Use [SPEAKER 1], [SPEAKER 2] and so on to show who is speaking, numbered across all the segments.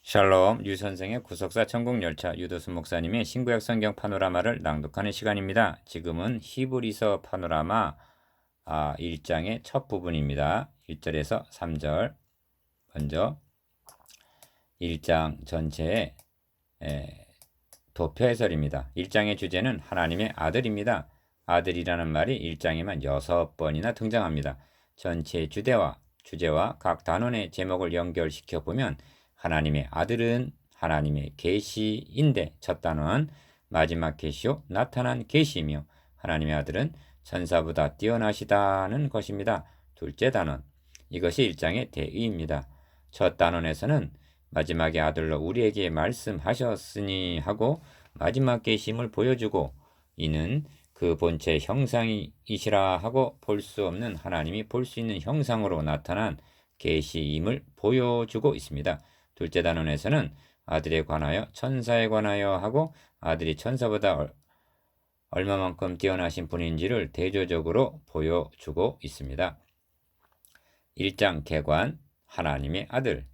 [SPEAKER 1] 샬롬, 유 선생의 구속사 천국열차 유도수 목사님의 신구약 성경 파노라마를 낭독하는 시간입니다. 지금은 히브리서 파노라마 1장의 첫 부분입니다. 1절에서 3절. 먼저 1장 전체의 도표 해설입니다. 1장의 주제는 하나님의 아들입니다. 아들이라는 말이 1장에만 6번이나 등장합니다. 전체의 주제와 각 단원의 제목을 연결시켜 보면 하나님의 아들은 하나님의 계시인데 첫 단원 마지막 계시요 나타난 계시이며 하나님의 아들은 천사보다 뛰어나시다는 것입니다. 둘째 단원 이것이 1장의 대의입니다. 첫 단원에서는 마지막에 아들로 우리에게 말씀하셨으니 하고 마지막 계시임을 보여주고 이는 그 본체 형상이시라 하고 볼 수 없는 하나님이 볼 수 있는 형상으로 나타난 계시임을 보여주고 있습니다. 둘째 단원에서는 아들에 관하여 천사에 관하여 하고 아들이 천사보다 얼마만큼 뛰어나신 분인지를 대조적으로 보여주고 있습니다. 1장 개관 하나님의 아들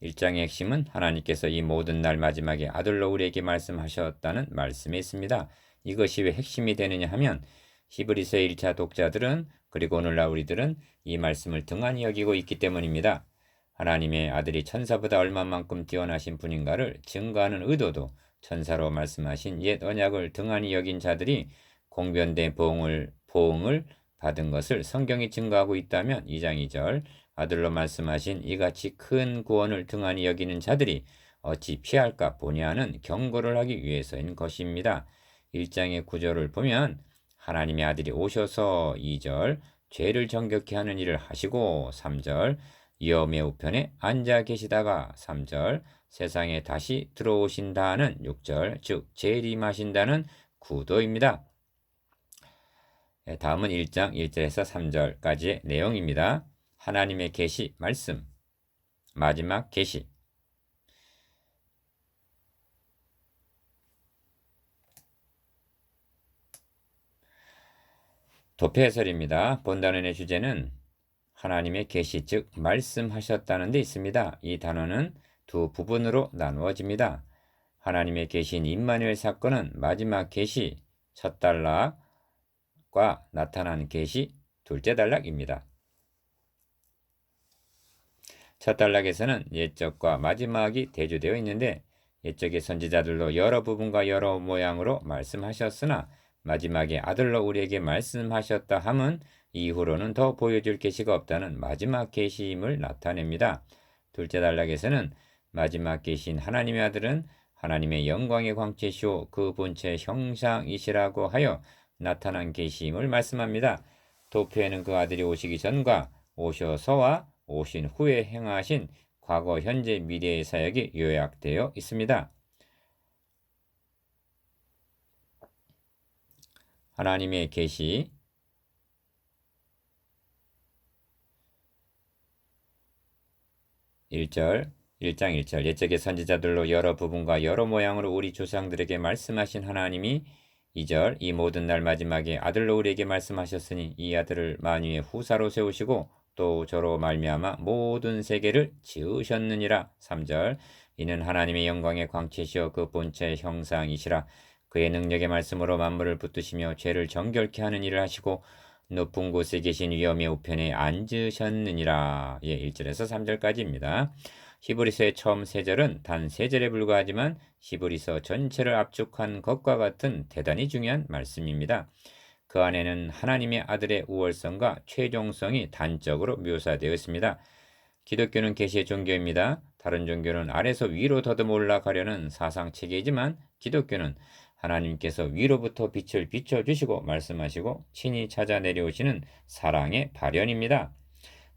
[SPEAKER 1] 1장의 핵심은 하나님께서 이 모든 날 마지막에 아들로 우리에게 말씀하셨다는 말씀에 있습니다. 이것이 왜 핵심이 되느냐 하면 히브리서의 1차 독자들은 그리고 오늘날 우리들은 이 말씀을 등한히 여기고 있기 때문입니다. 하나님의 아들이 천사보다 얼마만큼 뛰어나신 분인가를 증거하는 의도도 천사로 말씀하신 옛 언약을 등한히 여긴 자들이 공변된 보응을 받은 것을 성경이 증거하고 있다면 2장 2절 아들로 말씀하신 이같이 큰 구원을 등한히 여기는 자들이 어찌 피할까 보냐 하는 경고를 하기 위해서인 것입니다. 1장의 구절을 보면 하나님의 아들이 오셔서 2절 죄를 정결케 하는 일을 하시고 3절 위험의 우편에 앉아 계시다가 3절 세상에 다시 들어오신다는 6절 즉 재림하신다는 구도입니다. 다음은 1장 1절에서 3절까지의 내용입니다. 하나님의 계시 말씀 마지막 계시 도표 해설입니다. 본 단원의 주제는 하나님의 계시 즉 말씀하셨다는 데 있습니다. 이 단어는 두 부분으로 나누어집니다. 하나님의 계시인 임마누엘 사건은 마지막 계시 첫 단락과 나타난 계시 둘째 단락입니다. 첫 단락에서는 옛적과 마지막이 대조되어 있는데 옛적의 선지자들로 여러 부분과 여러 모양으로 말씀하셨으나 마지막에 아들로 우리에게 말씀하셨다 함은 이후로는 더 보여줄 계시가 없다는 마지막 계시임을 나타냅니다. 둘째 단락에서는 마지막 계시인 하나님의 아들은 하나님의 영광의 광채시오 그 본체 형상이시라고 하여 나타난 계시임을 말씀합니다. 도표에는 그 아들이 오시기 전과 오셔서와 오신 후에 행하신 과거, 현재, 미래의 사역이 요약되어 있습니다. 하나님의 계시 1장 1절 옛적의 선지자들로 여러 부분과 여러 모양으로 우리 조상들에게 말씀하신 하나님이 2절 이 모든 날 마지막에 아들로 우리에게 말씀하셨으니 이 아들을 만유의 후사로 세우시고 또 저로 말미암아 모든 세계를 지으셨느니라. 3절 이는 하나님의 영광의 광채시여 그 본체의 형상이시라. 그의 능력의 말씀으로 만물을 붙드시며 죄를 정결케 하는 일을 하시고 높은 곳에 계신 위엄의 우편에 앉으셨느니라. 1절에서 3절까지입니다. 히브리서의 처음 3절은 단 3절에 불과하지만 히브리서 전체를 압축한 것과 같은 대단히 중요한 말씀입니다. 그 안에는 하나님의 아들의 우월성과 최종성이 단적으로 묘사되어 있습니다. 기독교는 계시의 종교입니다. 다른 종교는 아래서 위로 더듬어 올라가려는 사상체계이지만 기독교는 하나님께서 위로부터 빛을 비춰주시고 말씀하시고 친히 찾아 내려오시는 사랑의 발현입니다.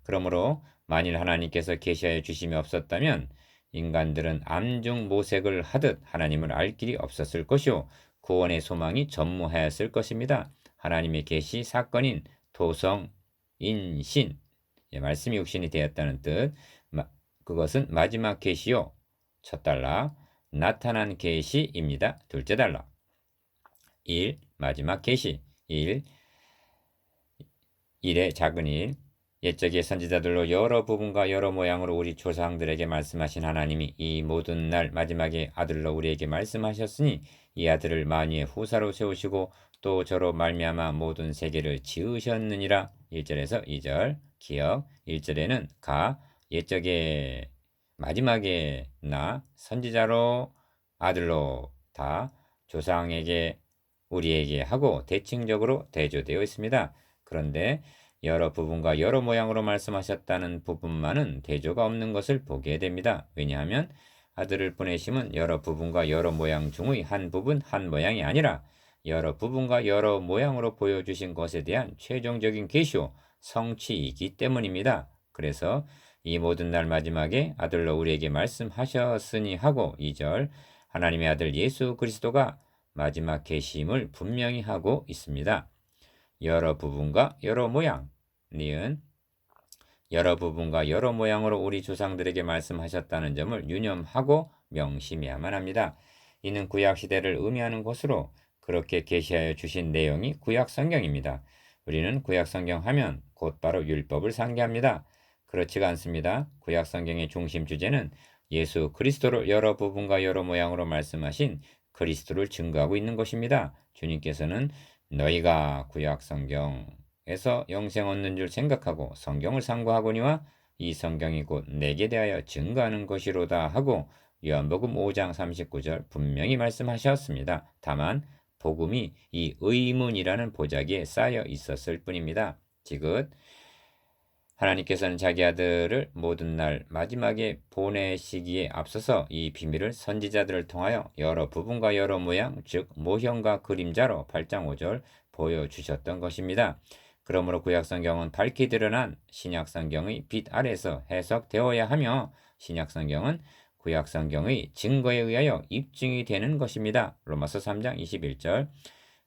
[SPEAKER 1] 그러므로 만일 하나님께서 계시하여 주심이 없었다면 인간들은 암중모색을 하듯 하나님을 알 길이 없었을 것이요 구원의 소망이 전무하였을 것입니다. 하나님의 계시 사건인 도성, 인신 말씀이 육신이 되었다는 뜻 그것은 마지막 계시요 첫 단락 나타난 계시입니다. 둘째 단락 1. 마지막 계시 1. 1의 작은 1 옛적의 선지자들로 여러 부분과 여러 모양으로 우리 조상들에게 말씀하신 하나님이 이 모든 날 마지막에 아들로 우리에게 말씀하셨으니 이 아들을 만유의 후사로 세우시고 또 저로 말미암아 모든 세계를 지으셨느니라. 1절에서 2절 기억. 1절에는 가 옛적에 마지막에 나 선지자로 아들로 다 조상에게 우리에게 하고 대칭적으로 대조되어 있습니다. 그런데 여러 부분과 여러 모양으로 말씀하셨다는 부분만은 대조가 없는 것을 보게 됩니다. 왜냐하면 아들을 보내심은 여러 부분과 여러 모양 중의 한 부분 한 모양이 아니라 여러 부분과 여러 모양으로 보여주신 것에 대한 최종적인 계시오 성취이기 때문입니다. 그래서 이 모든 날 마지막에 아들로 우리에게 말씀하셨으니 하고 2절 하나님의 아들 예수 그리스도가 마지막 계시임을 분명히 하고 있습니다. 여러 부분과 여러 모양 니은 여러 부분과 여러 모양으로 우리 조상들에게 말씀하셨다는 점을 유념하고 명심해야만 합니다. 이는 구약 시대를 의미하는 것으로 그렇게 계시하여 주신 내용이 구약 성경입니다. 우리는 구약 성경 하면 곧바로 율법을 상기합니다. 그렇지가 않습니다. 구약 성경의 중심 주제는 예수 그리스도를 여러 부분과 여러 모양으로 말씀하신 그리스도를 증거하고 있는 것입니다. 주님께서는 너희가 구약 성경에서 영생 얻는 줄 생각하고 성경을 상고하거니와 이 성경이 곧 내게 대하여 증거하는 것이로다 하고 요한복음 5장 39절 분명히 말씀하셨습니다. 다만 복음이 이 의문이라는 보자기에 쌓여 있었을 뿐입니다. 지금 하나님께서는 자기 아들을 모든 날 마지막에 보내시기에 앞서서 이 비밀을 선지자들을 통하여 여러 부분과 여러 모양, 즉 모형과 그림자로 8장 5절 보여주셨던 것입니다. 그러므로 구약성경은 밝히 드러난 신약성경의 빛 아래서 해석되어야 하며 신약성경은 구약성경의 증거에 의하여 입증이 되는 것입니다. 로마서 3장 21절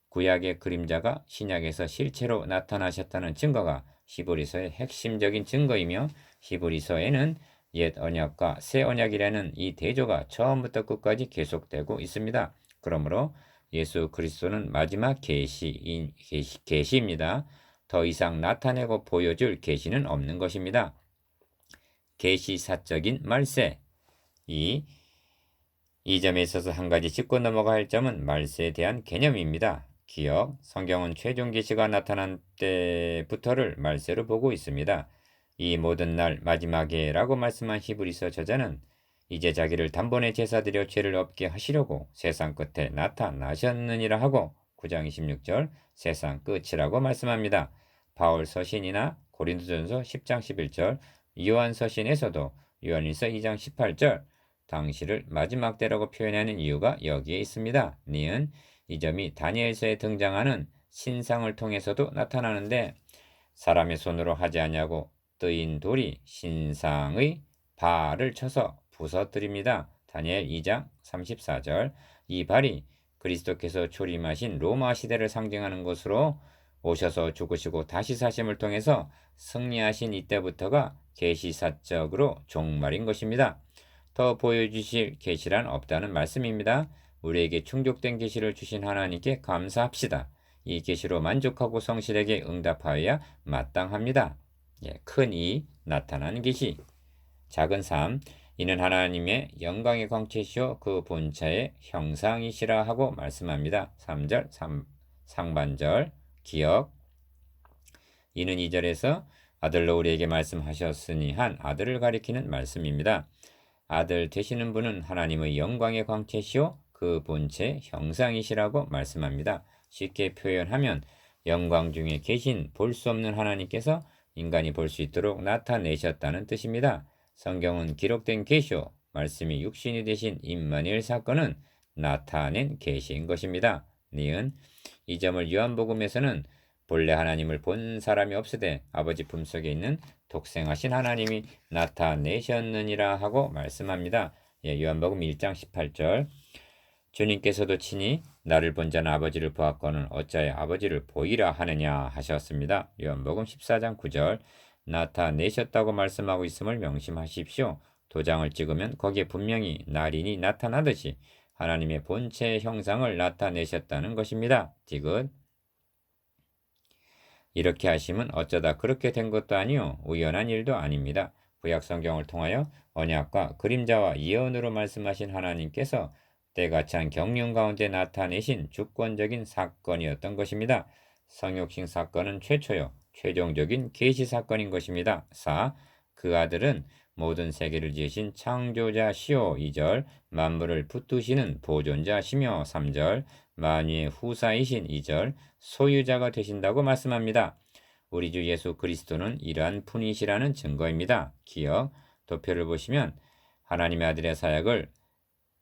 [SPEAKER 1] 구약의 그림자가 신약에서 실체로 나타나셨다는 증거가 히브리서의 핵심적인 증거이며 히브리서에는 옛 언약과 새 언약이라는 이 대조가 처음부터 끝까지 계속되고 있습니다. 그러므로 예수 그리스도는 마지막 계시입니다. 더 이상 나타내고 보여줄 계시는 없는 것입니다. 계시사적인 말세 이 점에 있어서 한 가지 짚고 넘어가 할 점은 말세에 대한 개념입니다. 기억, 성경은 최종 계시가 나타난 때부터를 말세로 보고 있습니다. 이 모든 날 마지막에라고 말씀한 히브리서 저자는 이제 자기를 단번에 제사드려 죄를 없게 하시려고 세상 끝에 나타나셨느니라 하고 9장 26절 세상 끝이라고 말씀합니다. 바울 서신이나 고린도전서 10장 11절 요한 서신에서도 요한일서 2장 18절 당시를 마지막 때라고 표현하는 이유가 여기에 있습니다. 니은 이 점이 다니엘서에 등장하는 신상을 통해서도 나타나는데 사람의 손으로 하지 아니하고 뜨인 돌이 신상의 발을 쳐서 부서뜨립니다. 다니엘 2장 34절 이 발이 그리스도께서 초림하신 로마 시대를 상징하는 것으로 오셔서 죽으시고 다시 사심을 통해서 승리하신 이때부터가 계시사적으로 종말인 것입니다. 더 보여주실 계시란 없다는 말씀입니다. 우리에게 충족된 계시를 주신 하나님께 감사합시다. 이 계시로 만족하고 성실하게 응답하여야 마땅합니다. 큰 이 나타난 계시 작은 3 이는 하나님의 영광의 광채시요 그 본체의 형상이시라 하고 말씀합니다. 3절 상반절 기억 이는 2절에서 아들로 우리에게 말씀하셨으니 한 아들을 가리키는 말씀입니다. 아들 되시는 분은 하나님의 영광의 광채시요 그 본체 형상이시라고 말씀합니다. 쉽게 표현하면 영광 중에 계신 볼 수 없는 하나님께서 인간이 볼 수 있도록 나타내셨다는 뜻입니다. 성경은 기록된 계시요 말씀이 육신이 되신 임마누엘 사건은 나타낸 계시인 것입니다. 니은 이 점을 요한복음에서는 본래 하나님을 본 사람이 없으되 아버지 품속에 있는 독생하신 하나님이 나타내셨느니라 하고 말씀합니다. 요한복음 1장 18절 주님께서도 친히 나를 본 자는 아버지를 보았거늘 어찌하여 아버지를 보이라 하느냐 하셨습니다. 요한복음 14장 9절 나타내셨다고 말씀하고 있음을 명심하십시오. 도장을 찍으면 거기에 분명히 날인이 나타나듯이 하나님의 본체 형상을 나타내셨다는 것입니다. 디귿 이렇게 하시면 어쩌다 그렇게 된 것도 아니요 우연한 일도 아닙니다. 구약 성경을 통하여 언약과 그림자와 예언으로 말씀하신 하나님께서 때가 찬 경륜 가운데 나타내신 주권적인 사건이었던 것입니다. 성육신 사건은 최초요 최종적인 계시 사건인 것입니다. 4. 그 아들은 모든 세계를 지으신 창조자시오 2절, 만물을 붙드시는 보존자시며 3절, 만유의 후사이신 2절, 소유자가 되신다고 말씀합니다. 우리 주 예수 그리스도는 이러한 분이시라는 증거입니다. 기억, 도표를 보시면 하나님의 아들의 사역을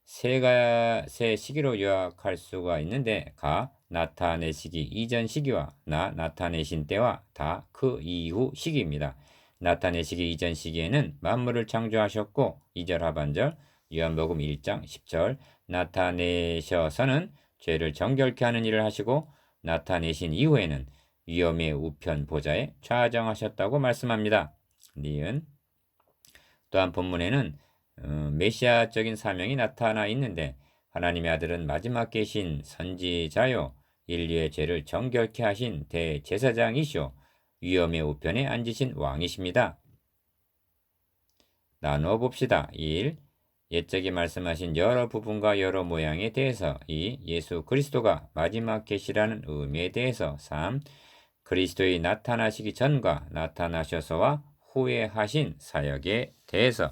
[SPEAKER 1] 세 시기로 요약할 수가 있는데 가, 나타내시기 이전 시기와 나타내신 때와 다 그 이후 시기입니다. 나타내시기 이전 시기에는 만물을 창조하셨고 2절 하반절 요한복음 1장 10절 나타내셔서는 죄를 정결케 하는 일을 하시고 나타내신 이후에는 위엄의 우편 보좌에 좌정하셨다고 말씀합니다. 니은 또한 본문에는 메시아적인 사명이 나타나 있는데 하나님의 아들은 마지막 계신 선지자요 인류의 죄를 정결케 하신 대제사장이시오 위엄의 우편에 앉으신 왕이십니다. 나누어 봅시다. 1. 옛적에 말씀하신 여러 부분과 여러 모양에 대해서 2. 예수 그리스도가 마지막 계시라는 의미에 대해서 3. 그리스도의 나타나시기 전과 나타나셔서와 후에 하신 사역에 대해서